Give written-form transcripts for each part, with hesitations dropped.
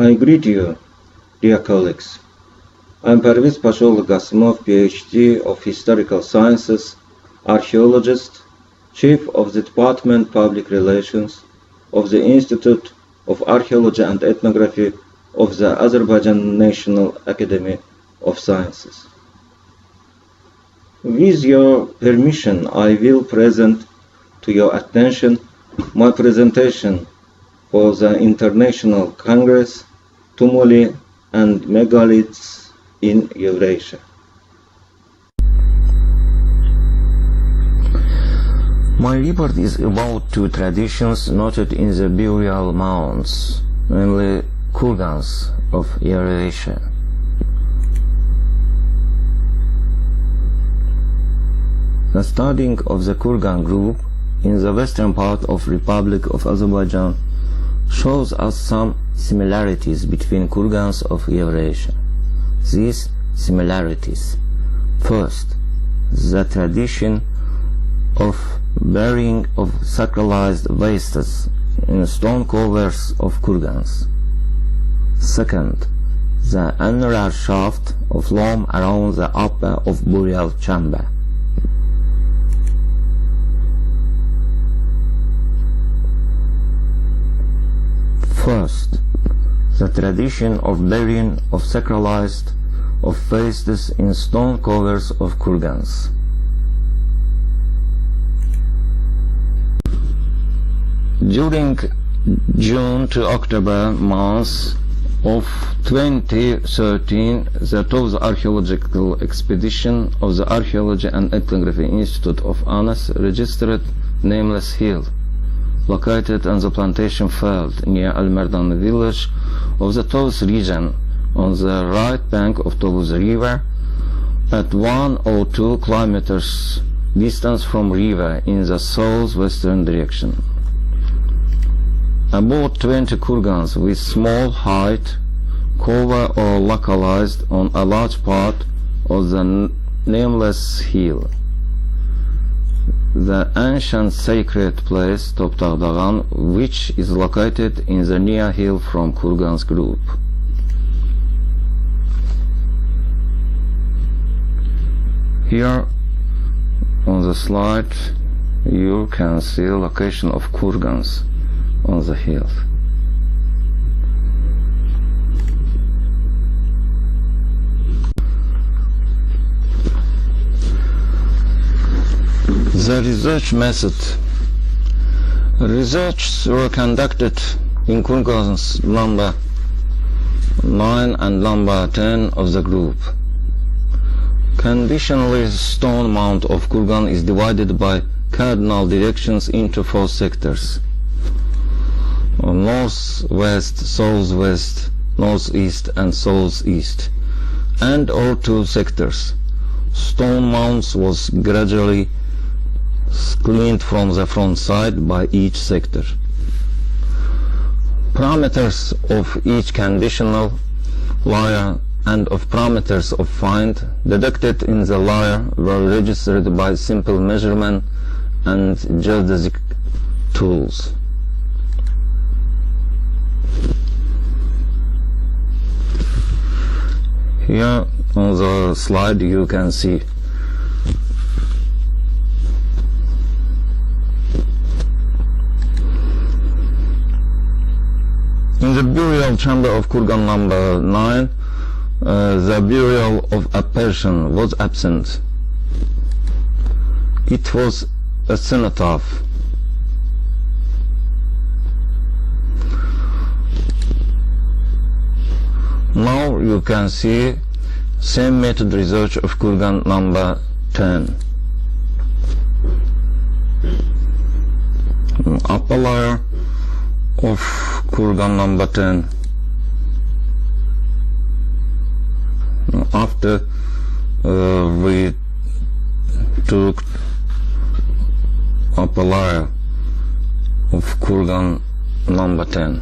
I greet you, dear colleagues. I am Parviz Gasimov, PhD of Historical Sciences, archaeologist, Chief of the Department Public Relations of the Institute of Archaeology and Ethnography of the Azerbaijan National Academy of Sciences. With your permission, I will present to your attention my presentation for the International Congress Tumuli and Megaliths in Eurasia. My report is about two traditions noted in the burial mounds, namely kurgans of Eurasia. The studying of the kurgan group in the western part of Republic of Azerbaijan shows us some similarities between kurgans of Eurasia. These similarities: first, the tradition of burying of sacralized wastes in stone covers of kurgans. Second, the annular shaft of loam around the upper of burial chamber. First, the tradition of burying of sacralized of wastes in stone covers of kurgans. During June to October months of 2013, the 12th archaeological expedition of the Archaeology and Ethnography Institute of Anas registered nameless hill located on the plantation field near Al-Merdan village of the Tovuz region on the right bank of Tovuz River at 102 kilometers distance from river in the southwestern direction. About 20 kurgans with small height cover or localized on a large part of the nameless hill. The ancient sacred place Toptağdağan, which is located in the near hill from kurgans group. Here on the slide you can see the location of kurgans on the hill. The research method. Researches were conducted in kurgans number 9 and number 10 of the group. Conditionally, stone mound of kurgan is divided by cardinal directions into 4 sectors: northwest, southwest, northeast and southeast, and all 2 sectors. Stone mounds was gradually cleaned from the front side by each sector. Parameters of each conditional layer and of parameters of find deducted in the layer were registered by simple measurement and geodesic tools. Here on the slide you can see in the burial chamber of kurgan number 9, the burial of a person was absent. It was a cenotaph. Now you can see same method research of kurgan number 10. Upper layer of kurgan number 10. After we took upper layer of kurgan number 10.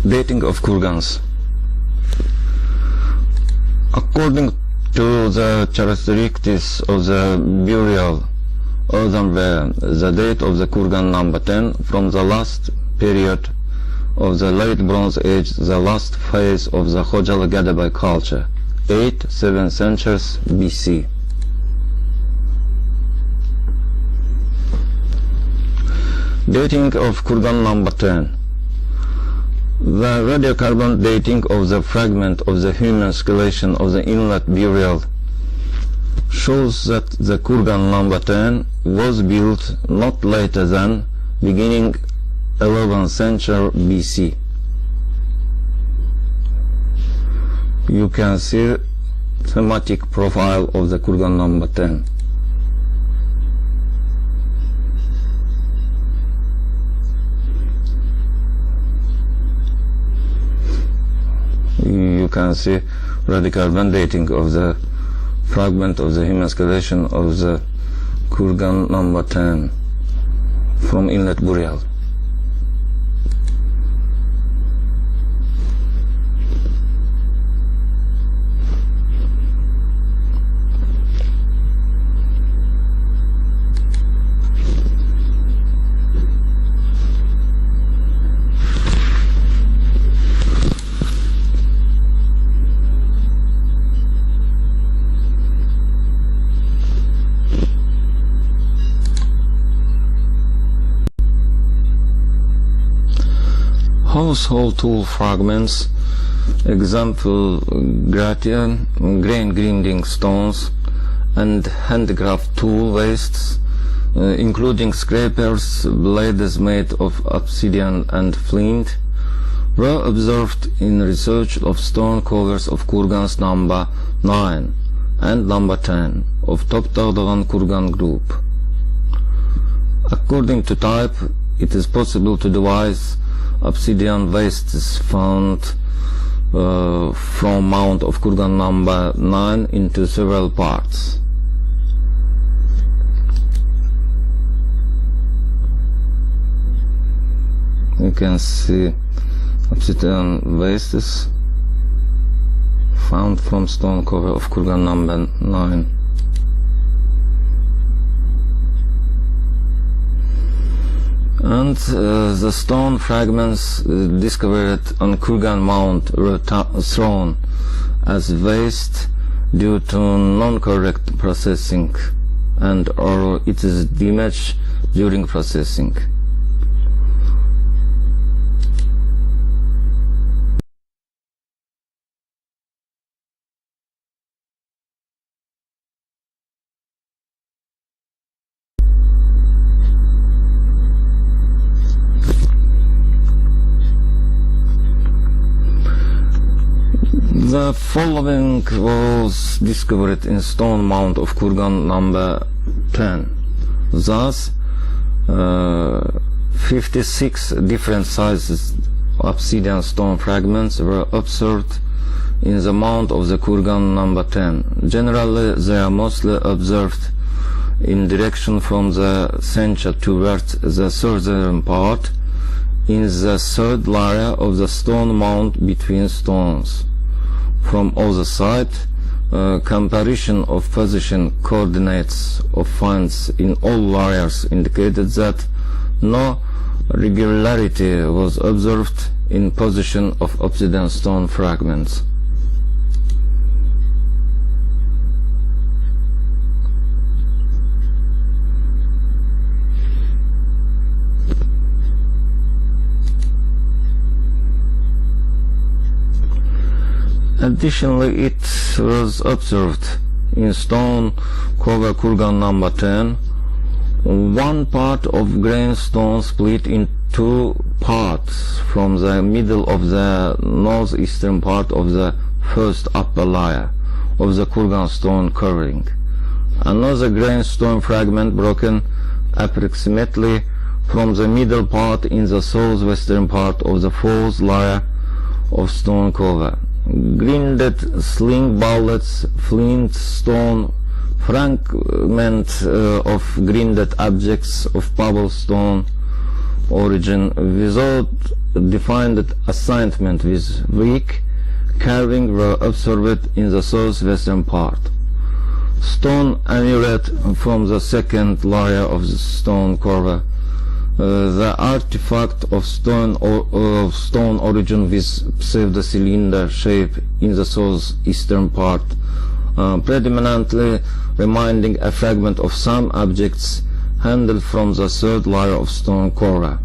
Dating of kurgans. According to the characteristics of the burial earthenware, the date of the kurgan number 10 from the last period of the late Bronze Age, the last phase of the Khojalı-Gadabay culture, 8th-7th centuries BC. Dating of kurgan number 10. The radiocarbon dating of the fragment of the human skeleton of the inlet burial shows that the kurgan number 10 was built not later than beginning 11th century BC. You can see thematic profile of the kurgan number 10. You can see radiocarbon dating of the fragment of the human skeleton of the kurgan number 10 from inlet burial. Household tool fragments, example grain grinding stones and handcraft tool wastes, including scrapers, blades made of obsidian and flint, were observed in research of stone covers of kurgans number 9 and number 10 of Topdağ kurgan group. According to type, it is possible to devise obsidian wastes found from mount of kurgan number 9 into several parts. You can see obsidian wastes found from stone cover of kurgan number 9. And the stone fragments discovered on kurgan mount were thrown as waste due to non-correct processing and or it is damaged during processing. The following was discovered in stone mount of kurgan number 10. Thus, 56 different sizes obsidian stone fragments were observed in the mount of the kurgan number 10. Generally, they are mostly observed in direction from the center towards the southern part in the third layer of the stone mount between stones. From other side, comparison of position coordinates of finds in all layers indicated that no regularity was observed in position of obsidian stone fragments. Additionally, it was observed in stone cover kurgan number 10, one part of grain stone split in two parts from the middle of the northeastern part of the first upper layer of the kurgan stone covering. Another grain stone fragment broken approximately from the middle part in the southwestern part of the fourth layer of stone cover. Grinded sling bullets, flint stone, fragment of grinded objects of pebble stone origin without defined assignment with weak carving were observed in the southwestern part. Stone amulet from the second layer of the stone core. The artifact of stone origin with pseudo-cylinder shape in the southeastern part, predominantly reminding a fragment of some objects handled from the third layer of stone core.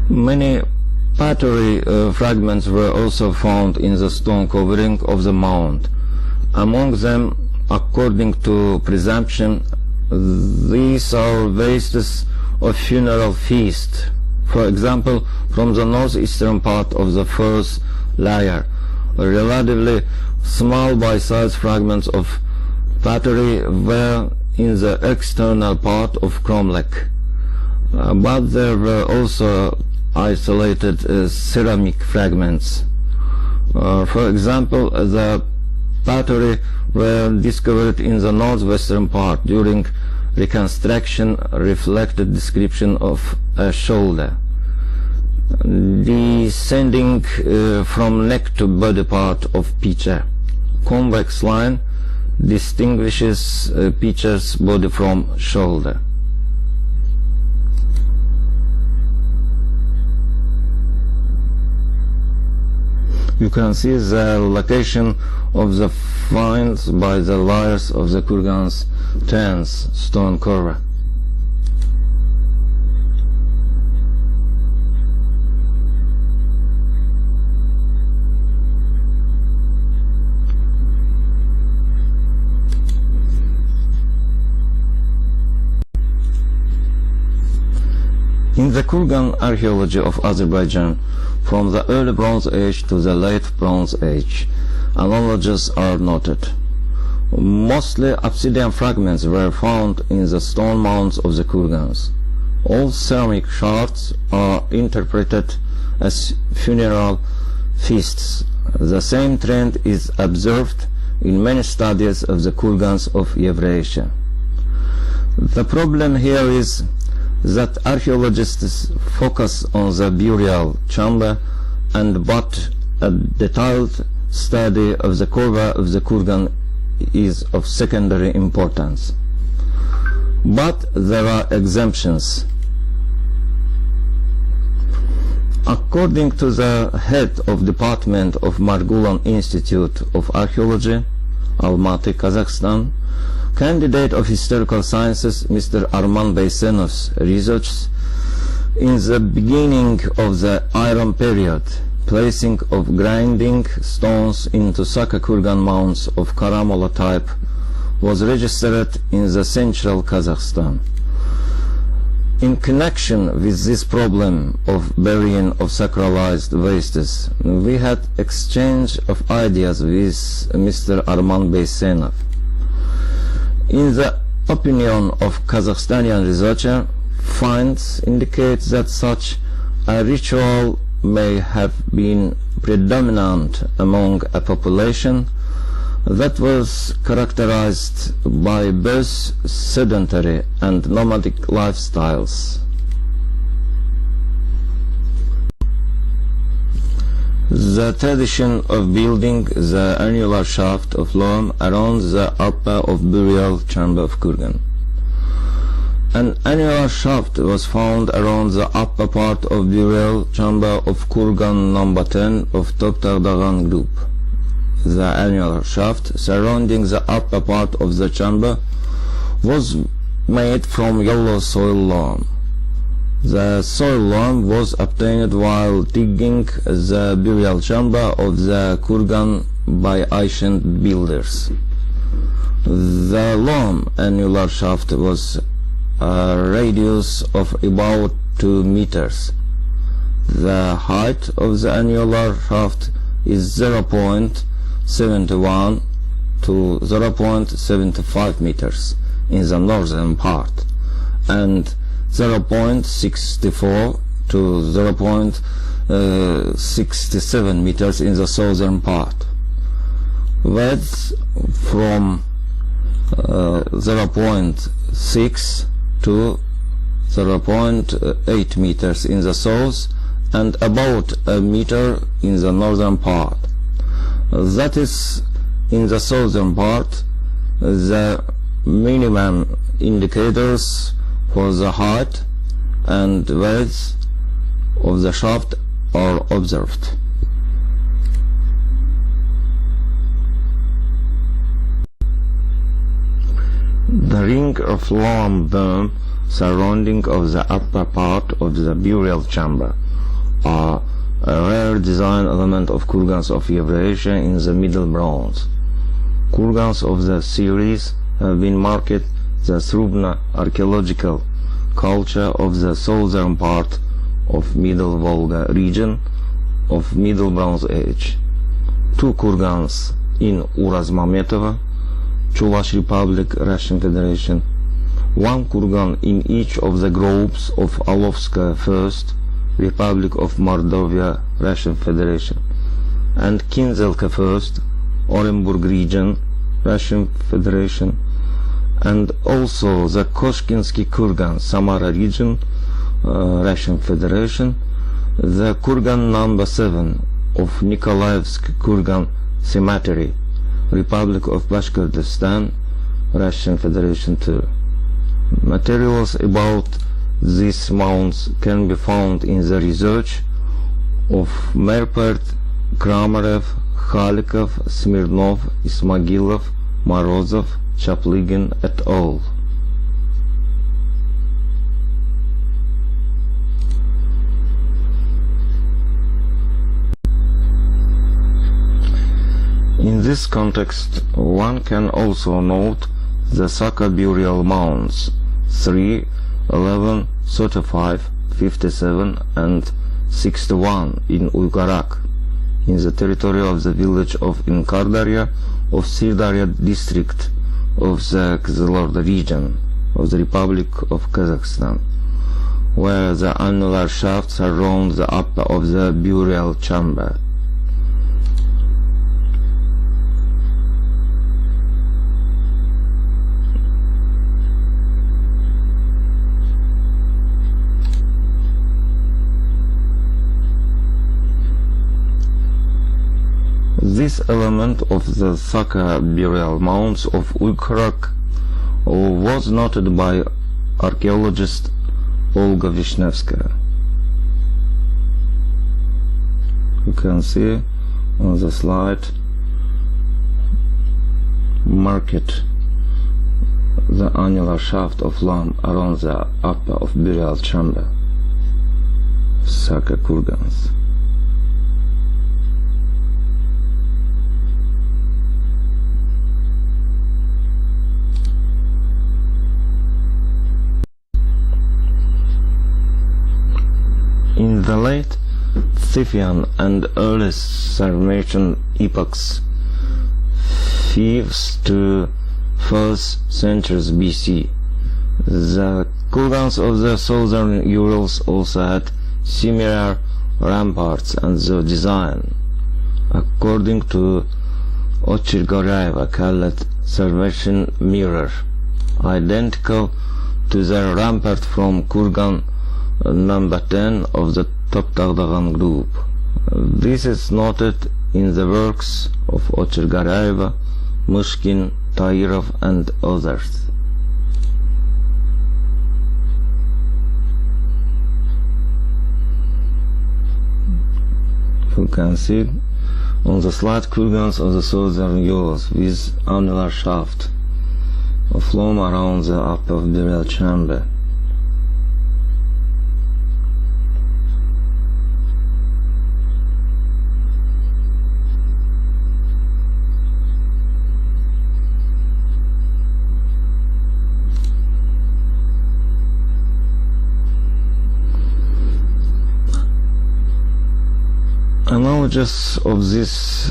Many pottery fragments were also found in the stone covering of the mound. Among them, according to presumption, these are wastes of funeral feast. For example, from the northeastern part of the first layer, relatively small by size fragments of pottery were in the external part of cromlech, but there were also isolated ceramic fragments. For example, the pottery were discovered in the northwestern part during reconstruction, reflected description of a shoulder descending from neck to body part of pitcher. Convex line distinguishes pitcher's body from shoulder. You can see the location of the finds by the layers of the kurgans 10th stone core. In the kurgan archaeology of Azerbaijan, from the early Bronze Age to the late Bronze Age, analogies are noted. Mostly obsidian fragments were found in the stone mounds of the kurgans. All ceramic shards are interpreted as funeral feasts. The same trend is observed in many studies of the kurgans of Eurasia. The problem here is that archaeologists focus on the burial chamber, and but a detailed study of the core of the kurgan is of secondary importance. But there are exemptions. According to the head of Department of Margulan Institute of Archaeology, Almaty, Kazakhstan, candidate of historical sciences Mr. Arman Beysenov's research in the beginning of the Iron period, placing of grinding stones into Saka kurgan mounds of Karamola type was registered in the central Kazakhstan. In connection with this problem of burying of sacralized wastes, we had exchange of ideas with Mr. Arman Beysenov. In the opinion of Kazakhstani researcher, finds indicate that such a ritual may have been predominant among a population that was characterized by both sedentary and nomadic lifestyles. The tradition of building the annular shaft of loam around the upper of burial chamber of kurgan. An annular shaft was found around the upper part of burial chamber of kurgan number 10 of Toptagdagan group. The annular shaft surrounding the upper part of the chamber was made from yellow soil loam. The soil loam was obtained while digging the burial chamber of the kurgan by ancient builders. The loam annular shaft was a radius of about 2 meters. The height of the annular shaft is 0.71 to 0.75 meters in the northern part and 0.64 to 0.67 meters in the southern part. Width from 0.6 to 0.8 meters in the south and about a meter in the northern part. That is, in the southern part, the minimum indicators for the height and width of the shaft are observed. The ring of lime beam surrounding of the upper part of the burial chamber are a rare design element of kurgans of Eurasia in the Middle Bronze. Kurgans of the series have been marked the Srubna archaeological culture of the southern part of Middle Volga region of Middle Bronze Age. Two kurgans in Urazmametova, Chuvash Republic, Russian Federation, one kurgan in each of the groups of Alovskaya First, Republic of Mordovia, Russian Federation, and Kinzelka First, Orenburg region, Russian Federation, and also the Koshkinsky kurgan, Samara region, Russian Federation, the kurgan number 7 of Nikolaevsk kurgan cemetery, Republic of Bashkortostan, Russian Federation too. Materials about these mounds can be found in the research of Merpert, Kramarev, Khalikov, Smirnov, Ismagilov, Morozov, Chapligin et al. In this context, one can also note the Saka burial mounds 3, 11, 35, 57 and 61 in Uygarak, in the territory of the village of Inkardarya of Sirdarya district of the Kızılorda region of the Republic of Kazakhstan, where the annular shaft surrounds the upper of the burial chamber. This element of the Saka burial mounds of Uygarak was noted by archaeologist Olga Vishnevskaya. You can see on the slide marked the annular shaft of lime around the upper of burial chamber, Saka kurgans. In the late Scythian and early Sarmatian epochs, 5th to 1st centuries BC, the kurgans of the southern Urals also had similar ramparts and the design, according to Ochirgoryaeva, called Sarmatian mirror, identical to the rampart from kurgan number 10 of the Toptagdagan group. This is noted in the works of Ochirgoryaeva, Mushkin, Tairov and others. You can see on the slide kurgans of the southern Urals with annular shaft of lime around the upper burial chamber. Analogies of these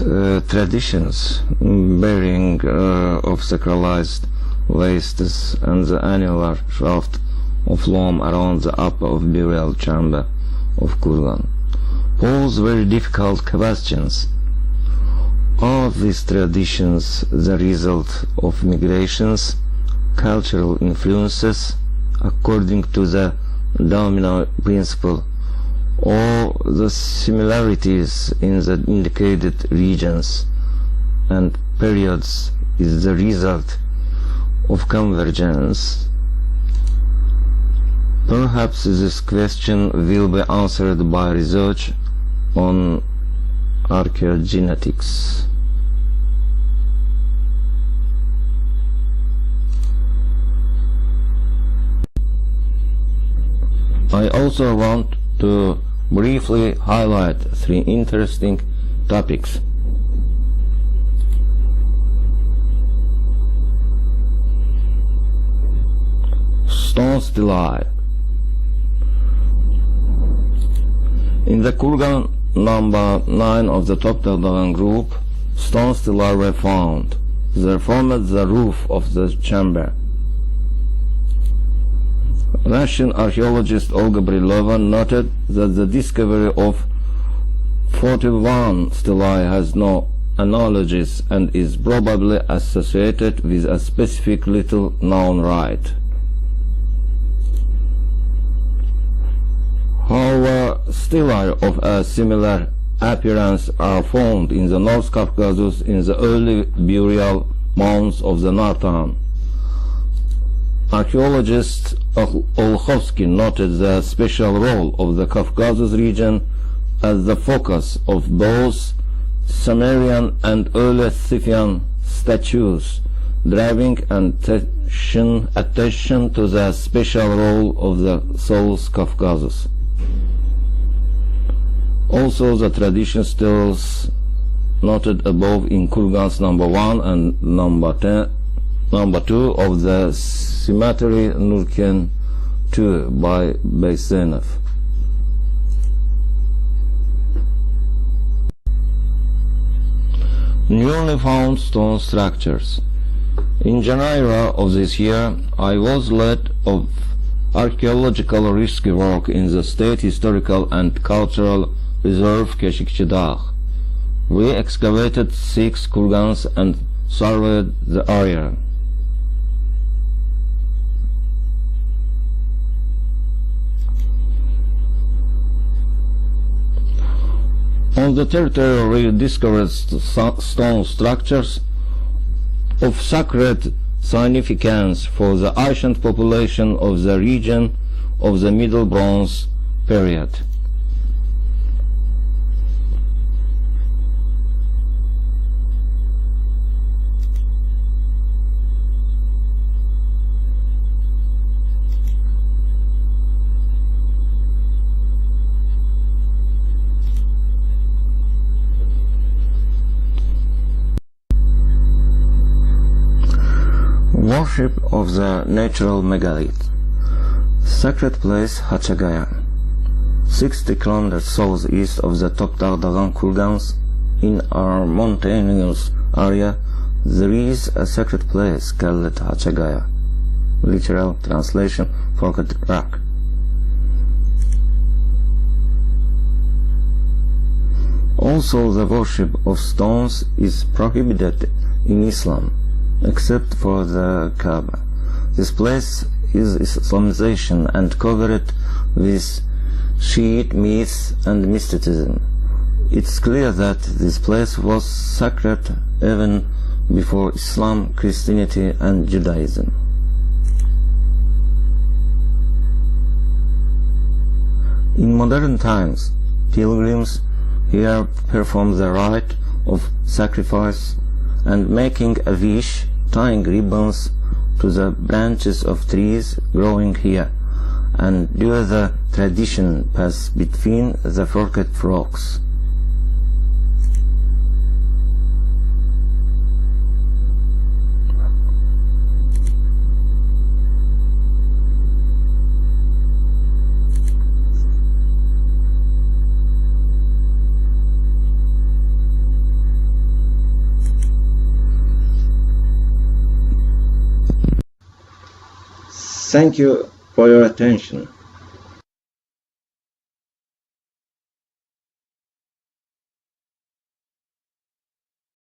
traditions, bearing of sacralized wastes and the annular shaft of lime around the upper of burial chamber of kurgan, pose very difficult questions. Are these traditions the result of migrations, cultural influences, according to the domino principle, or the similarities in the indicated regions and periods is the result of convergence. Perhaps this question will be answered by research on archaeogenetics. I also want to briefly highlight three interesting topics. Stone stelae. In the kurgan number 9 of the Topdağ group, stone stelae were found. They formed the roof of the chamber. Russian archaeologist Olga Brilova noted that the discovery of 41 stelae has no analogies and is probably associated with a specific little known rite. However, stelae of a similar appearance are found in the North Caucasus in the early burial mounds of the Nartan. Archaeologist Olkhovsky noted the special role of the Caucasus region as the focus of both Sumerian and early Scythian statues, driving attention to the special role of the South Caucasus. Also, the tradition stills noted above in kurgans number 1 and number 2 of the cemetery Nurken 2 by Baysenov. Newly found stone structures. In January of this year, I was led of archaeological rescue work in the State Historical and Cultural Reserve Keshikchidagh. We excavated 6 kurgans and surveyed the area. On the territory we discovered stone structures of sacred significance for the ancient population of the region of the Middle Bronze period. Worship of the natural megalith. Sacred place Arxeologiya. 60 kilometers southeast of the Topdağ kurgans, in our mountainous area, there is a sacred place called Arxeologiya. Literal translation: forked rock. Also, the worship of stones is prohibited in Islam, except for the Kaaba. This place is Islamization and covered with Shiite myths and mysticism. It's clear that this place was sacred even before Islam, Christianity and Judaism. In modern times, pilgrims here perform the rite of sacrifice and making a wish, tying ribbons to the branches of trees growing here, and do the tradition pass between the forked rocks. Thank you for your attention.